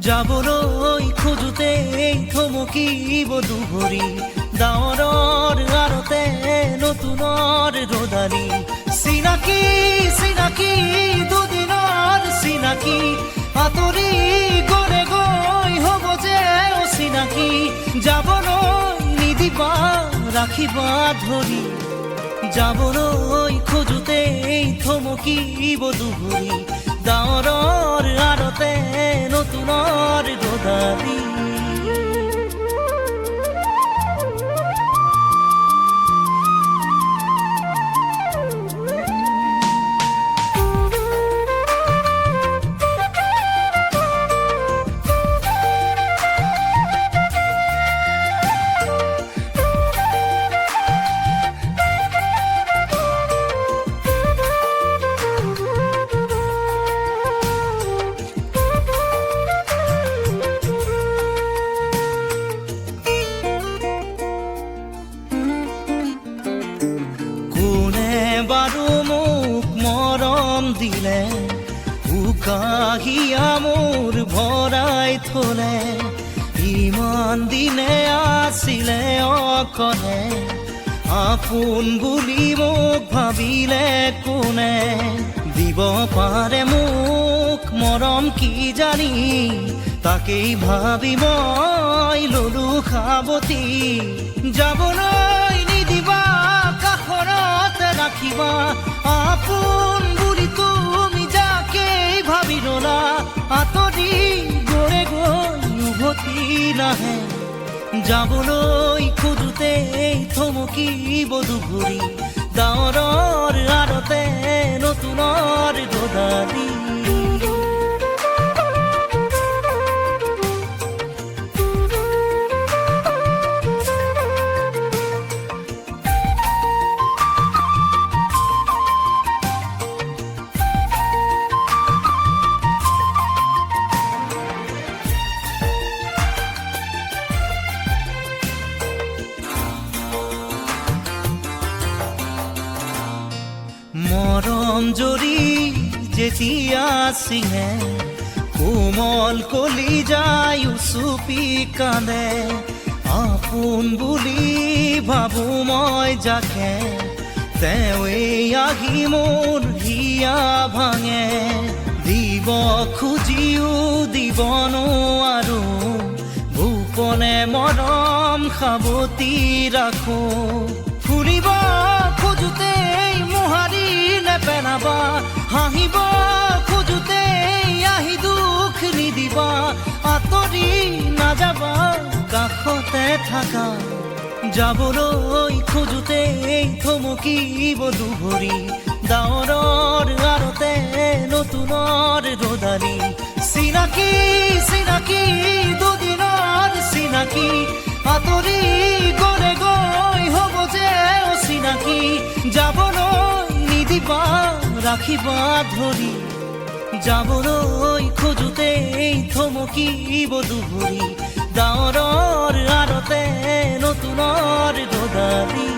যাবলৈ খোজোতে থমকিব দুভৰি ডাৱৰৰ আৰতে নতুনৰ ৰদালি চিনাকি চিনাকি দুদিনৰ চিনাকি আঁতৰি গলে গৈ হ'ব যে অচিনাকি যাবলৈ নিদিবা ৰাখিবা ধৰি যাবলৈ খোজোতে থমকিব দুভৰি ডাৱৰৰ আৰতে নতুনৰ ৰদালি বাৰু মোক মৰম দিলে উকাহিয়া মোৰ ভৰাই থলে ইমান দিনে আছিলে অকলে আপোন বুলি মোক ভাবিলে কোনে দিব পাৰে মোক মৰম কি জানি তাকেই ভাবি মই ললো সাৱতি যাবলৈ নিদিবা কাষৰতে ৰাখিবা আপোন বুলি তুমি যাকেই ভাবি ললা আঁতৰি গৈ গৈ উভতি নাহে যাবলৈ খোজোতে থমকিব দুভৰি ডাৱৰৰ আৰতে নতুনৰ ৰদালি মৰম জৰি যেতিয়া চিঙে কোমল কলি যায় উচুপি কান্দে আপোন বুলি ভাবো মই যাকে তেৱেই আহি মোৰ হিয়া ভাঙে দিব খুজিও দিব নোৱাৰো ভোপনে মৰম সাৱতি ৰাখো ফুৰিব খোজোতে মোহাৰি নেপেলাবা হাঁহিব খোজোতে আহি দুখ নিদিবা আঁতৰি নাযাবা কাষতে থাকা যাবলৈ খোজোতে থমকিব দুভৰি ডাৱৰৰ আৰতে নতুনৰ ৰদালি চিনাকি চিনাকি দুদিনৰ চিনাকি আঁতৰি গলে গৈ হ'ব যে অচিনাকি যাবলৈ নিদিবা ৰাখিবা ধৰি যাবলৈ খোজোতে থমকিব দুভৰি ডাৱৰৰ আৰতে নতুনৰ ৰদালি